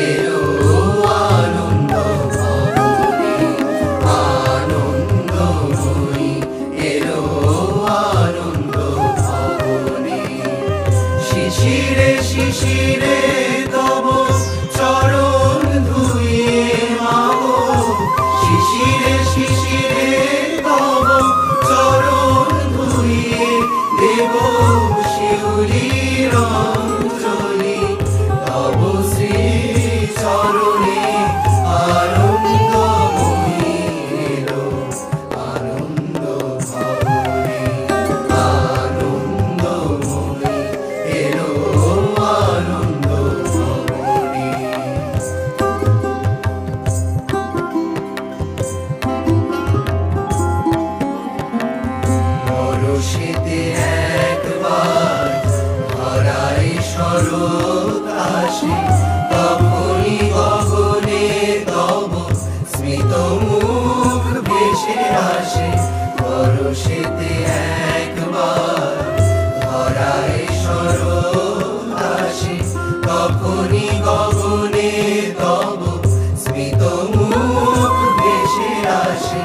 এলো আনন্দ ভবনে, আনন্দময়ী এলো আনন্দ ভবনে। শিশিরে শিশিরে তব চরণ ধুয়ে মাগো, শিশিরে শিশিরে তব চরণ ধুয়ে দেব শিউলির অঞ্জলি, তব শ্রী চরণে আনন্দময়ী এলো আনন্দ ভবনে, আনন্দময়ী এলো আনন্দ ভবনে। পরশেতে একবার ধরায় শরৎ আসে, তখনই গগনে তব স্মিত মুখ ভেসে আসে। পরশেতে একবার ধরায় শরৎ আসে, তখনই গগনে তব স্মিত মুখ ভেসে আসে।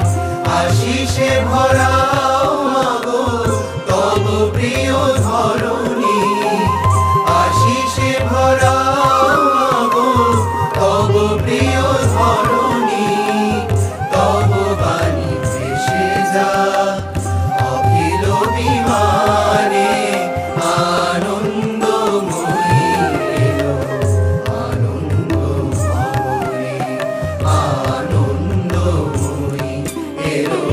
আশিসে ভরাও মাগো তব প্রিয় ধরণী, আশিসে ভরাও মাগো তব প্রিয় ধরণী। তব বাণী ভেসে যাক অখিল বিমানে, আনন্দময়ী এলো আনন্দ ভবনে, আনন্দময়ী এলো